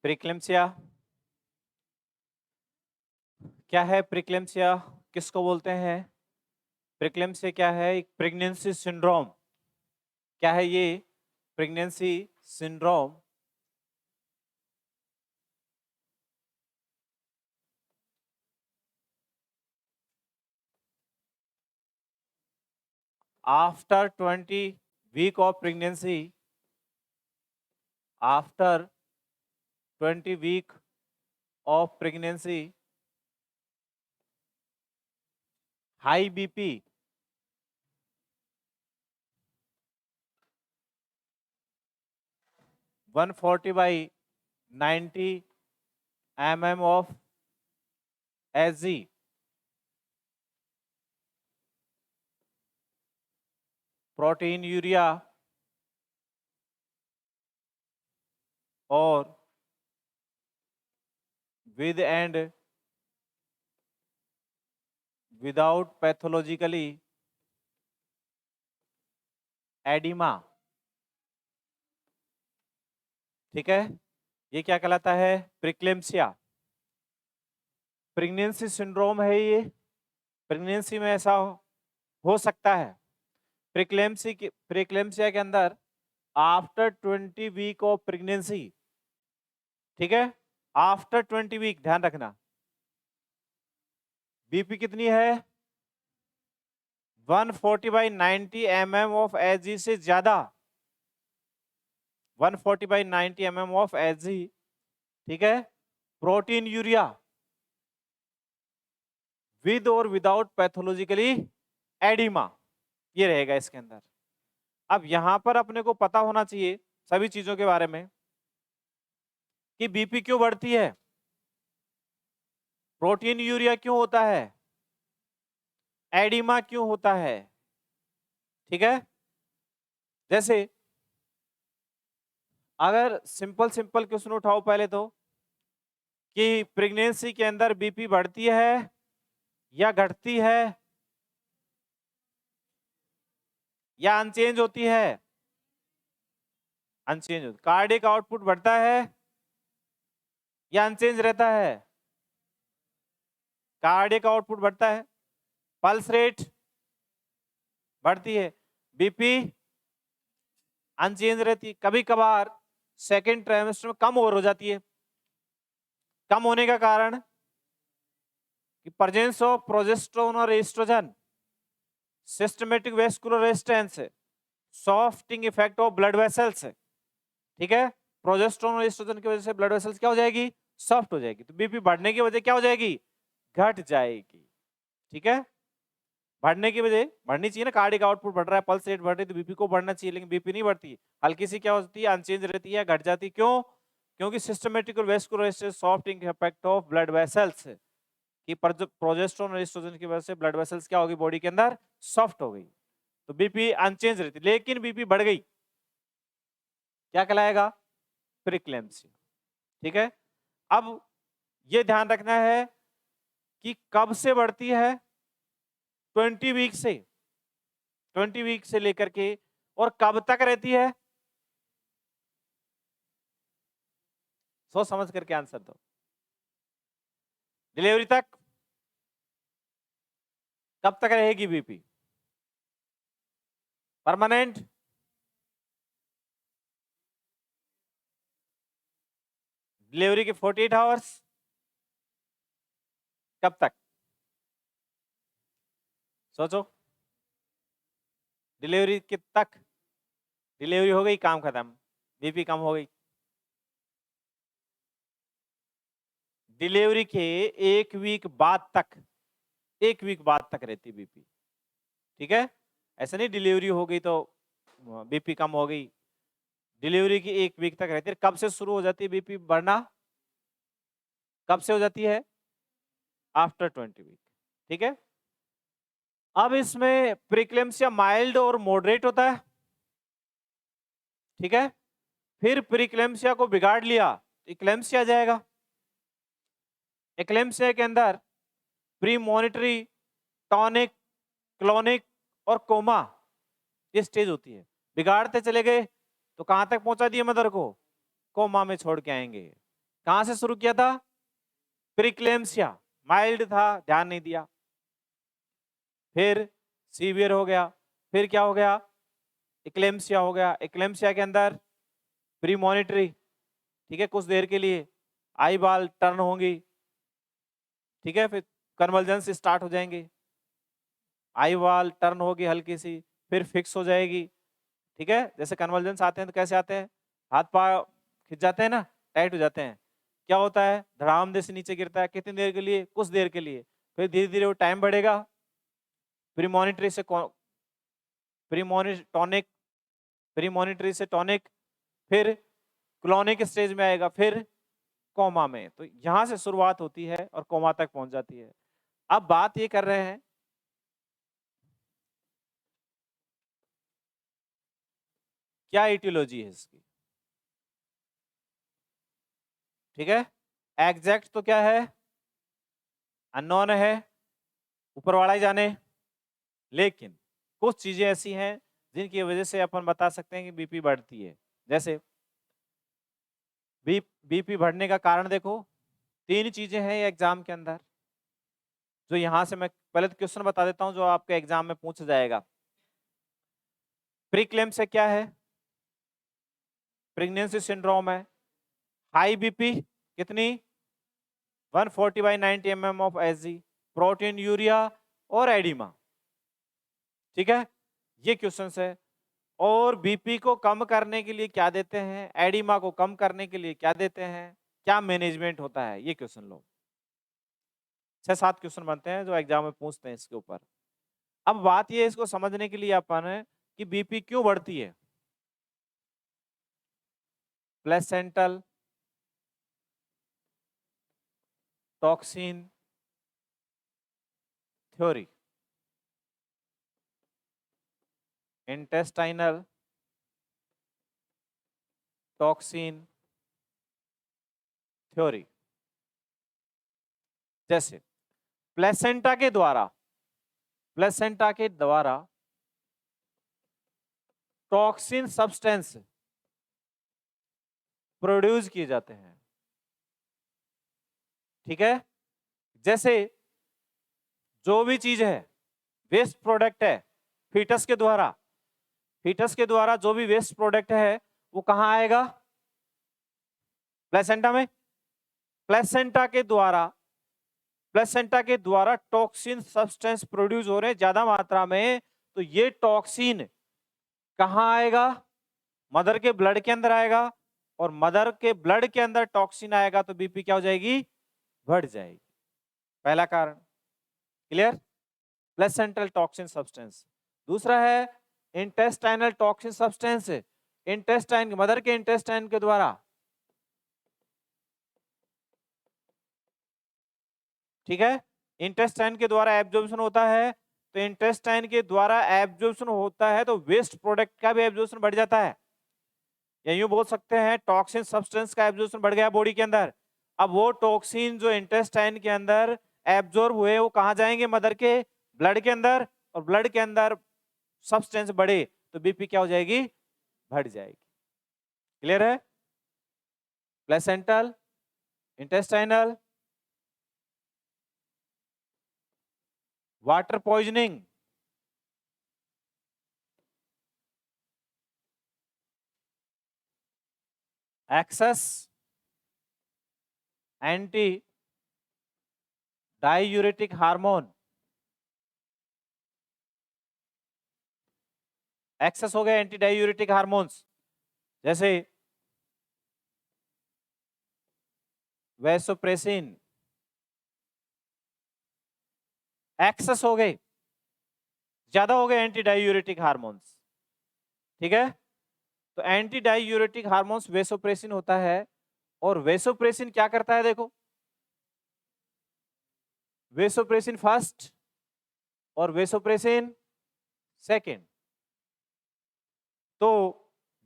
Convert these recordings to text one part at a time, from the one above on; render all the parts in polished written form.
Pre-eclampsia क्या है? Pre-eclampsia किसको बोलते हैं? प्रीक्लेम्सिया क्या है? एक प्रेगनेंसी सिंड्रोम। क्या है ये? Pregnancy syndrome after 20 week of pregnancy, after 20 week of pregnancy, high BP, one 40/90 mm of Hg, proteinuria और with and without pathologically oedema. ठीक है, ये क्या कहलाता है? प्रीक्लेम्सिया। प्रेगनेंसी सिंड्रोम है ये। प्रेगनेंसी में ऐसा हो सकता है। प्रीक्लेम्सिया के अंदर आफ्टर 20 वीक ऑफ प्रेगनेंसी, ठीक है, आफ्टर 20 वीक, ध्यान रखना, बीपी कितनी है? 140/90 mm ऑफ Hg से ज्यादा, 140/90 mm ऑफ Hg, ठीक है, प्रोटीन यूरिया विद और विदाउट पैथोलॉजिकली एडिमा, ये रहेगा इसके अंदर। अब यहां पर अपने को पता होना चाहिए सभी चीजों के बारे में कि बीपी क्यों बढ़ती है, प्रोटीन यूरिया क्यों होता है, एडिमा क्यों होता है। ठीक है, जैसे अगर सिंपल सिंपल क्वेश्चन उठाओ पहले तो, कि प्रेगनेंसी के अंदर बीपी बढ़ती है या घटती है या अनचेंज होती है? अनचेंज होती। कार्डियक आउटपुट बढ़ता है या अनचेंज रहता है? कार्डियक आउटपुट बढ़ता है, पल्स रेट बढ़ती है, बीपी अनचेंज रहती है। कभी कभार सेकेंड ट्राइमेस्टर में कम और हो जाती है। कम होने का कारण कि प्रेजेंस ऑफ प्रोजेस्टेरोन और oestrogen, systematic vascular resistance, softening effect of blood vessels. ठीक है, प्रोजेस्टेरोन और एस्ट्रोजन की वजह से ब्लड वेसल्स क्या हो जाएगी? सॉफ्ट हो जाएगी। तो बीपी बढ़ने की वजह क्या हो जाएगी? घट जाएगी। ठीक है, बढ़ने की वजह बढ़नी चाहिए ना, कार्डियक आउटपुट बढ़ रहा है, पल्स रेट बढ़ रही है, तो बीपी को बढ़ना चाहिए, लेकिन बीपी नहीं बढ़ती, हल्की सी क्या होती है? अनचेंज रहती है, घट जाती। क्यों? क्योंकि systematic vascular softening effect of blood vessels, कि प्रोजेस्टेरोन और एस्ट्रोजन की वजह से ब्लड वेसल्स क्या होगी? बॉडी के अंदर सॉफ्ट हो गई, तो बीपी अनचेंज रहती। लेकिन बीपी बढ़ गई, क्या कहलाएगा? प्रीक्लेम्सिया। ठीक है, अब ये ध्यान रखना है कि कब से बढ़ती है? 20 वीक से, 20 वीक से लेकर के, और कब तक रहती है? सोच समझ करके आंसर दो। डिलीवरी तक? कब तक रहेगी बीपी? परमानेंट? डिलीवरी के 48 आवर्स? कब तक? सोचो, डिलीवरी के तक, डिलीवरी हो गई, काम खत्म, बीपी कम हो गई। डिलीवरी के 1 वीक बाद तक, 1 वीक बाद तक रहती बीपी। ठीक है, ऐसा नहीं डिलीवरी हो गई तो बीपी कम हो गई, डिलीवरी की 1 वीक तक रहती है। कब से शुरू हो जाती है बीपी बढ़ना? कब से हो जाती है? After 20 week. ठीक है, अब इसमें प्रीक्लेम्सिया माइल्ड और मॉडरेट होता है। ठीक है, फिर प्रीक्लेम्सिया को बिगाड़ लिया तो इक्लेम्सिया आ जाएगा। इक्लेम्सिया के अंदर प्रीमोनिटरी, टॉनिक, क्लोनिक और कोमा, ये स्टेज होती है। बिगाड़ते चले गए तो कहां तक पहुंचा दिए मदर को? कोमा में छोड़ के आएंगे। कहां से शुरू किया था? प्रीक्लेम्सिया, माइल्ड था, ध्यान नहीं दिया, फिर सीवियर हो गया, फिर क्या हो गया? इक्लेम्सिया हो गया। इक्लेम्सिया के अंदर प्रीमॉनिटरी, ठीक है, कुछ देर के लिए आई बाल टर्न होंगी, ठीक है, फिर कन्वर्जेंस स्टार्ट हो जाएंगे, आई बाल टर्न होगी हल्की सी, फिर फिक्स हो जाएगी, ठीक है। जैसे कन्वर्जेंस आते हैं तो कैसे आते हैं? हाथ पांव खिंच जाते हैं ना, टाइट हो जाते हैं, क्या होता है? धड़ाम से नीचे गिरता है, कितनी देर के लिए? कुछ देर के लिए, फिर धीरे धीरे वो टाइम बढ़ेगा, प्रीमॉनिटरी से प्रीमोनिटॉनिक, प्रीमॉनिटरी से टॉनिक, फिर क्लोनिक स्टेज में आएगा, फिर कोमा में। तो यहां से शुरुआत होती है और कोमा तक पहुंच जाती है। अब बात ये कर रहे हैं क्या इटियोलॉजी है इसकी, ठीक है। एग्जैक्ट तो क्या है? अननोन है, ऊपर वाला ही जाने, लेकिन कुछ चीजें ऐसी हैं जिनकी वजह से अपन बता सकते हैं कि बीपी बढ़ती है। जैसे बीपी बढ़ने का कारण देखो, तीन चीजें हैं एग्जाम के अंदर, जो यहां से मैं पहले तो क्वेश्चन बता देता हूं जो आपके एग्जाम में पूछा जाएगा। प्रीक्लेम्सिया क्या है? प्रेगनेंसी सिंड्रोम है। हाई बीपी कितनी? 140/90 mm of SG, protein urea और एडिमा, ठीक है, ये क्वेश्चन है। और बीपी को कम करने के लिए क्या देते हैं, एडिमा को कम करने के लिए क्या देते हैं, क्या मैनेजमेंट होता है, ये क्वेश्चन लो। 6-7 क्वेश्चन बनते हैं जो एग्जाम में पूछते हैं इसके ऊपर। अब बात ये है इसको समझने के लिए अपन है कि बीपी क्यों बढ़ती है। Placental toxin theory, intestinal toxin theory. जैसे प्लेसेंटा के द्वारा, प्लेसेंटा के द्वारा टॉक्सिन सब्सटेंस प्रोड्यूस किए जाते हैं, ठीक है। जैसे जो भी चीज है वेस्ट प्रोडक्ट है फीटस के द्वारा, फीटस के द्वारा जो भी वेस्ट प्रोडक्ट है वो कहां आएगा? प्लेसेंटा में। प्लेसेंटा के द्वारा, प्लेसेंटा के द्वारा टॉक्सिन सब्सटेंस प्रोड्यूस हो रहे हैं ज्यादा मात्रा में, तो ये टॉक्सिन कहां आएगा? मदर के ब्लड के अंदर आएगा, और मदर के ब्लड के अंदर टॉक्सिन आएगा तो बीपी क्या हो जाएगी? बढ़ जाएगी। पहला कारण क्लियर, प्लेसेंटल टॉक्सिन सब्सटेंस। दूसरा है intestinal toxin substance, intestine, mother के इंटेस्टाइन के द्वारा, ठीक है, इंटेस्टाइन के द्वारा एब्जॉर्प्शन होता है। तो इंटेस्टाइन के द्वारा एब्जॉर्प्शन होता है तो वेस्ट प्रोडक्ट का भी एब्जॉर्प्शन बढ़ जाता है, या यूं बोल सकते हैं टॉक्सिन सब्सटेंस का एब्जॉर्प्शन बढ़ गया बॉडी के अंदर। अब वो टॉक्सिन जो इंटेस्टाइन के अंदर एब्जॉर्ब हुए वो कहां जाएंगे? मदर के ब्लड के अंदर, और ब्लड के अंदर सब्सटेंस बढ़े तो बीपी क्या हो जाएगी? बढ़ जाएगी। क्लियर है? Placental, intestinal, water poisoning, excess anti diuretic hormone, excess हो गए एंटी डाइयूरेटिक हार्मोन्स, जैसे वैसोप्रेसिन, एक्सेस हो गए, ज्यादा हो गए एंटी डाइयूरेटिक हार्मोन्स, ठीक है। तो एंटी डाइयूरेटिक हार्मोन्स वैसोप्रेसिन होता है, और वैसोप्रेसिन क्या करता है देखो, वैसोप्रेसिन फर्स्ट और वैसोप्रेसिन सेकंड। तो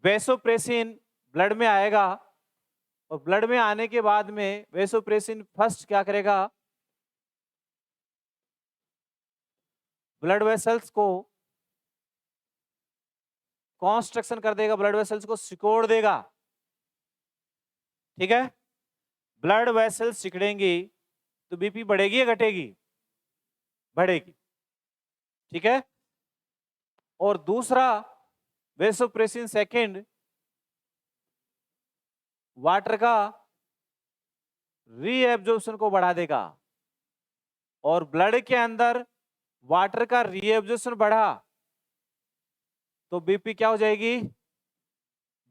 वैसोप्रेसिन ब्लड में आएगा, और ब्लड में आने के बाद में वैसोप्रेसिन फर्स्ट क्या करेगा? ब्लड वेसल्स को कॉन्स्ट्रक्शन कर देगा, ब्लड वेसल्स को सिकोड़ देगा, ठीक है। ब्लड वेसल्स सिकुड़ेंगी तो बीपी बढ़ेगी या घटेगी? बढ़ेगी, ठीक है। और दूसरा वेसोप्रेसिन सेकंड वाटर का रीएब्जॉर्प्शन को बढ़ा देगा, और ब्लड के अंदर वाटर का रीएब्जॉर्प्शन बढ़ा तो बीपी क्या हो जाएगी?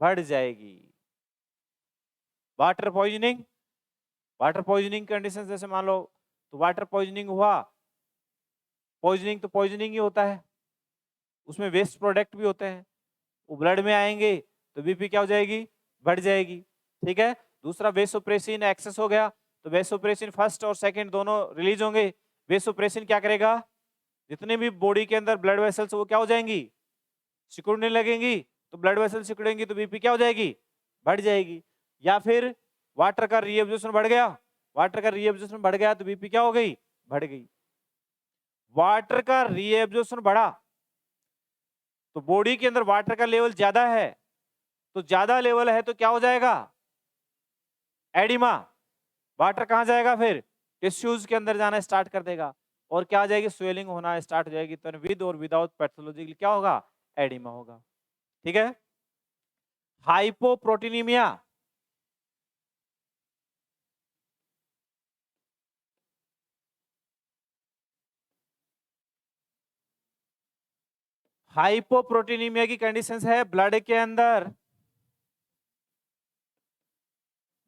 बढ़ जाएगी। Water poisoning, water poisoning condition जैसे मान लो तो वाटर पॉइजनिंग हुआ, पॉइजनिंग तो पॉइजनिंग ही होता है, उसमें वेस्ट प्रोडक्ट भी होते हैं, वो ब्लड में आएंगे तो बीपी क्या हो जाएगी? बढ़ जाएगी, ठीक है। दूसरा वेसोप्रेसिन एक्सेस हो गया तो वेसोप्रेसिन फर्स्ट और सेकंड दोनों रिलीज होंगे। वेसोप्रेसिन क्या करेगा? जितने भी बॉडी के अंदर ब्लड वेसल्स वो क्या हो जाएंगी? सिकुड़ने लगेंगी, तो ब्लड वेसल सिकुड़ेंगी तो बीपी क्या हो जाएगी? बढ़ जाएगी। या फिर वाटर का रीएब्जॉर्प्शन बढ़ गया, वाटर का रीएब्जॉर्प्शन बढ़ गया तो बीपी क्या हो गई? बढ़ गई। वाटर का रीएब्जॉर्प्शन बढ़ा तो बॉडी के अंदर वाटर का लेवल ज्यादा है, तो ज्यादा लेवल है तो क्या हो जाएगा? एडिमा। वाटर कहां जाएगा फिर? टिश्यूज के अंदर जाना स्टार्ट कर देगा, और क्या आ जाएगी? स्वेलिंग होना स्टार्ट हो जाएगी। तो विद और विदाउट पैथोलॉजी क्या होगा? एडिमा होगा, ठीक है। हाइपोप्रोटीनीमिया, हाइपोप्रोटीनीमिया की कंडीशंस है ब्लड के अंदर,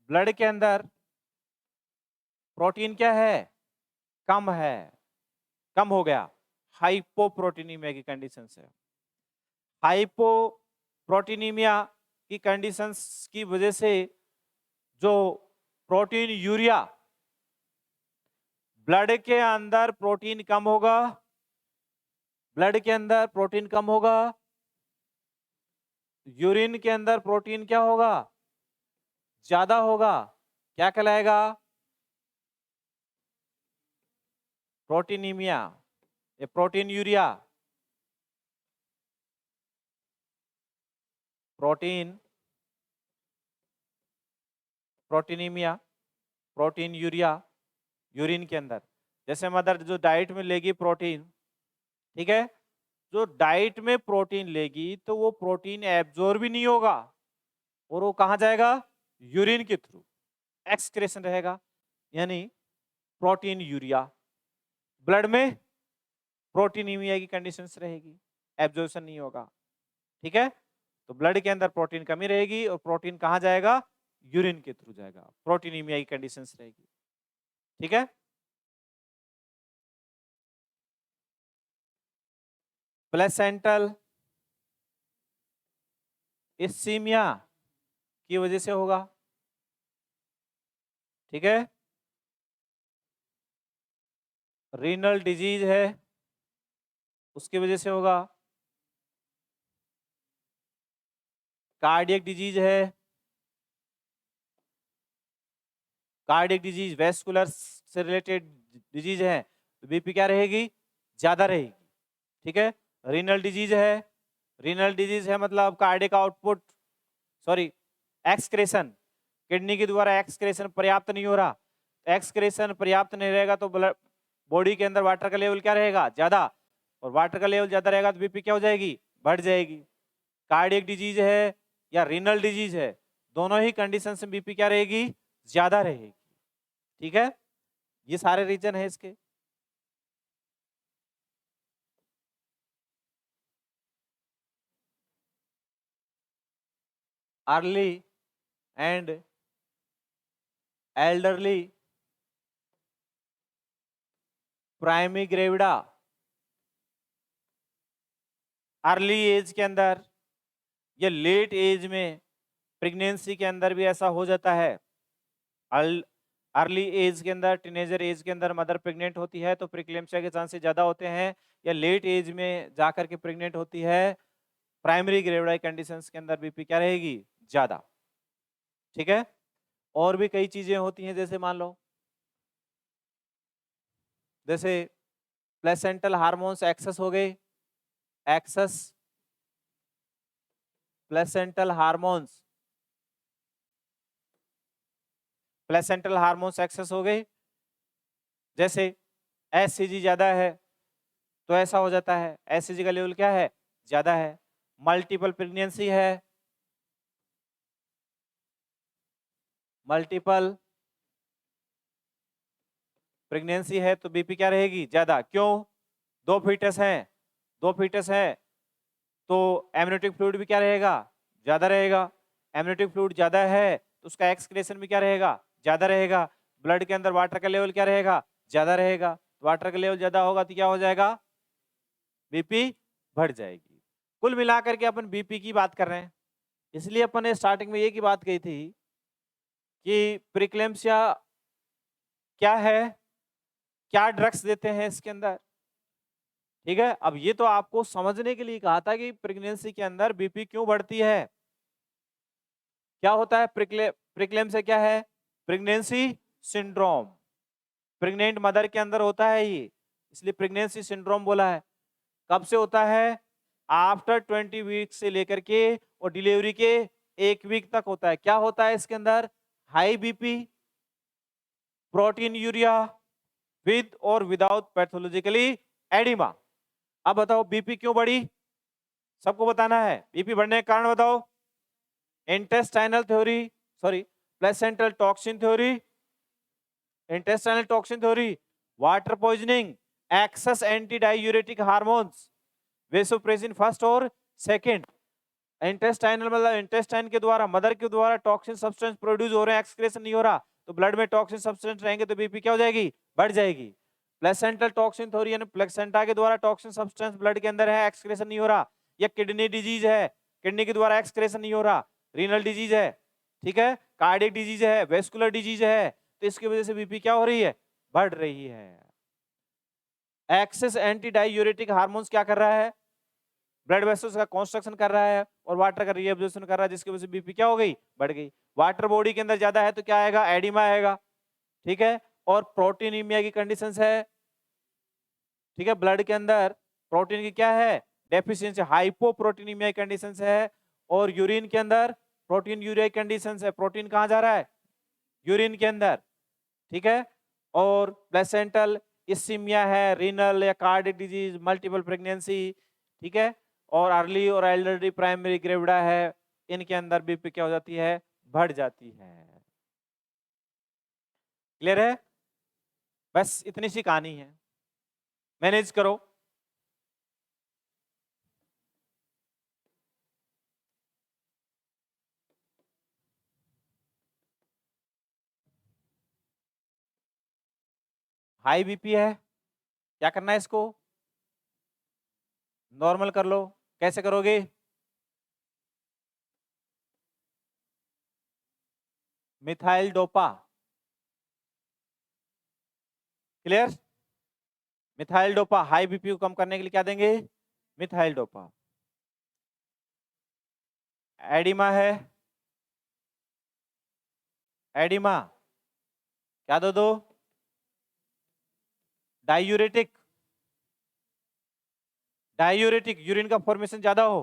ब्लड के अंदर प्रोटीन क्या है? कम है, कम हो गया, हाइपोप्रोटीनीमिया की कंडीशंस है। हाइपोप्रोटीनीमिया की कंडीशंस की वजह से जो प्रोटीन यूरिया, ब्लड के अंदर प्रोटीन कम होगा, ब्लड के अंदर प्रोटीन कम होगा, यूरिन के अंदर प्रोटीन क्या होगा? ज्यादा होगा, क्या कहलाएगा? प्रोटीनीमिया, ये proteinuria, protein proteinemia, proteinuria urine के अंदर। जैसे मदर जो डाइट में लेगी प्रोटीन, ठीक है, जो डाइट में प्रोटीन लेगी तो वो प्रोटीन एब्जॉर्ब भी नहीं होगा, और वो कहां जाएगा? यूरिन के थ्रू एक्सक्रेशन रहेगा, यानी प्रोटीन यूरिया। ब्लड में प्रोटीनीमिया की कंडीशंस रहेगी, एब्जॉर्प्शन नहीं होगा, ठीक है। तो ब्लड के अंदर प्रोटीन कमी रहेगी, और प्रोटीन कहां जाएगा? यूरिन के थ्रू जाएगा, प्रोटीनीमिया की कंडीशंस रहेगी, ठीक है। प्लेसेंटल इस्कीमिया की वजह से होगा, ठीक है। रीनल डिजीज है उसकी वजह से होगा, कार्डियक डिजीज है, कार्डियक डिजीज वेस्कुलर से रिलेटेड डिजीज है तो बीपी क्या रहेगी? ज्यादा रहेगी, ठीक है। रीनल डिजीज है, रीनल डिजीज है मतलब cardiac output, sorry excretion, kidney के द्वारा एक्सक्रेशन पर्याप्त नहीं हो रहा, एक्सक्रेशन पर्याप्त नहीं रहेगा तो ब्लड बॉडी के अंदर वाटर का लेवल क्या रहेगा? ज्यादा, और वाटर का लेवल ज्यादा रहेगा तो बीपी क्या हो जाएगी? बढ़ जाएगी। कार्डियक डिजीज है या रीनल डिजीज है, दोनों ही कंडीशन में बीपी क्या रहेगी? ज्यादा रहेगी, ठीक है। ये सारे रीजन है इसके। Early and elderly primary gravida, early age के अंदर या लेट एज में, प्रेगनेंसी के अंदर भी ऐसा हो जाता है। अर्ली एज के अंदर, टीनेजर एज के अंदर मदर प्रेग्नेंट होती है तो प्रीक्लेम्सिया के चांसेस ज्यादा होते हैं, या लेट एज में जाकर के प्रेग्नेंट होती है, प्राइमरी ग्रेविडाई कंडीशंस के अंदर बीपी क्या रहेगी? ज्यादा, ठीक है। और भी कई चीजें होती हैं, जैसे मान लो जैसे प्लेसेंटल हार्मोन्स एक्सेस हो गए, excess placental hormones, placental hormones excess हो गए, जैसे एचसीजी ज्यादा है तो ऐसा हो जाता है, एचसीजी का लेवल क्या है, ज्यादा है। मल्टीपल प्रेगनेंसी है, मल्टीपल प्रेगनेंसी है तो बीपी क्या रहेगी, ज्यादा। क्यों, दो फीटस हैं, दो फीटस है तो एमनियोटिक फ्लूइड भी क्या रहेगा, ज्यादा रहेगा। एमनियोटिक फ्लूइड ज्यादा है तो उसका एक्सक्रेशन भी क्या रहेगा, ज्यादा रहेगा। ब्लड के अंदर वाटर का लेवल क्या रहेगा, ज्यादा रहेगा। वाटर का लेवल ज्यादा होगा तो क्या हो जाएगा, बीपी बढ़ जाएगी। कुल मिलाकर के अपन बीपी की बात कर रहे हैं, इसलिए अपन ने स्टार्टिंग में ये की बात कही थी कि प्रीक्लेम्सिया क्या है, क्या ड्रग्स देते हैं इसके अंदर, ठीक है। अब ये तो आपको समझने के लिए कहा था कि प्रेगनेंसी के अंदर बीपी क्यों बढ़ती है, क्या होता है। प्रीक्लेम्सिया क्या है, प्रेगनेंसी सिंड्रोम, प्रेग्नेंट मदर के अंदर होता है ये, इसलिए प्रेगनेंसी सिंड्रोम बोला है। कब से होता है, आफ्टर 20 वीक से लेकर के और डिलीवरी के 1 वीक तक होता है। क्या होता है इसके अंदर, high BP, protein urea with और विदाउट पैथोलॉजिकली एडिमा। अब बताओ बीपी क्यों बढ़ी, सबको बताना है। बीपी बढ़ने का कारण बताओ, intestinal theory, sorry placental toxin theory, intestinal toxin theory, water poisoning, excess anti diuretic hormones, vasopressin first और सेकंड। इंटेस्टाइनल मतलब इंटेस्टाइन के द्वारा, मदर के द्वारा टॉक्सिन सब्सटेंस प्रोड्यूस हो रहे हैं, एक्सक्रेशन नहीं हो रहा, तो ब्लड में टॉक्सिन सब्सटेंस रहेंगे तो बीपी क्या हो जाएगी, बढ़ जाएगी। प्लेसेंटल टॉक्सिन थ्योरी यानी प्लेसेंटा के द्वारा टॉक्सिन सब्सटेंस ब्लड के अंदर है, एक्सक्रेशन नहीं हो रहा। या किडनी डिजीज है, किडनी के द्वारा एक्सक्रेशन नहीं हो रहा। रीनल डिजीज है, ठीक है, कार्डियक डिजीज है, वेस्कुलर डिजीज है, तो इसकी वजह से बीपी क्या हो रही है, बढ़ रही है। एक्सेस एंटी डायूरेटिक हार्मोन्स क्या कर रहा है, ब्लड वेसल्स का कंस्ट्रक्शन कर रहा है और वाटर का रीअब्जॉर्प्शन कर रहा है, जिसकी वजह से बीपी क्या हो गई, बढ़ गई। वाटर बॉडी के अंदर ज्यादा है तो क्या आएगा, एडिमा आएगा, ठीक है। और प्रोटीनीमिया की कंडीशंस है, ठीक है, ब्लड के अंदर प्रोटीन की क्या है, डेफिशिएंसी, हाइपोप्रोटीनीमिया की कंडीशंस है। और यूरिन के अंदर प्रोटीन यूरिया की कंडीशंस है, प्रोटीन कहां जा रहा है, यूरिन के अंदर, ठीक है। और प्लेसेंटल इस्कीमिया है, रीनल या कार्डियक डिजीज, मल्टीपल प्रेगनेंसी, ठीक है। और अर्ली और एल्डरली प्राइमरी ग्रेविडा है, इनके अंदर बीपी क्या हो जाती है, बढ़ जाती है। क्लियर है, बस इतनी सी कहानी है, मैनेज करो। हाई बीपी है, क्या करना है, इसको नॉर्मल कर लो। कैसे करोगे, methyl dopa, clear. Methyl dopa high BP को कम करने के लिए क्या देंगे, मिथाइल डोपा। एडिमा है, एडिमा क्या दो, डायूरेटिक, डायूरेटिक यूरिन का फॉर्मेशन ज्यादा हो,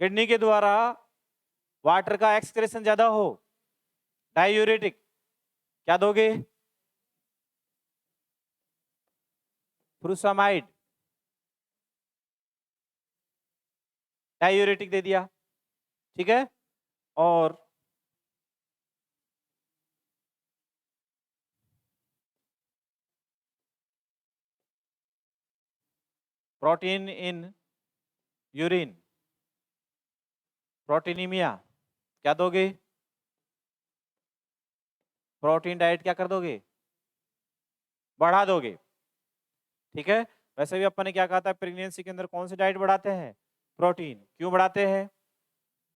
किडनी के द्वारा वाटर का एक्सक्रेशन ज्यादा हो, डायूरेटिक क्या दोगे, फ्रूसामाइड, डायूरेटिक दे दिया, ठीक है। और प्रोटीन इन यूरिन, प्रोटीनीमिया क्या दोगे, प्रोटीन डाइट क्या कर दोगे, बढ़ा दोगे, ठीक है। वैसे भी अपन ने क्या कहा था, प्रेगनेंसी के अंदर कौन सी डाइट बढ़ाते हैं, प्रोटीन। क्यों बढ़ाते हैं,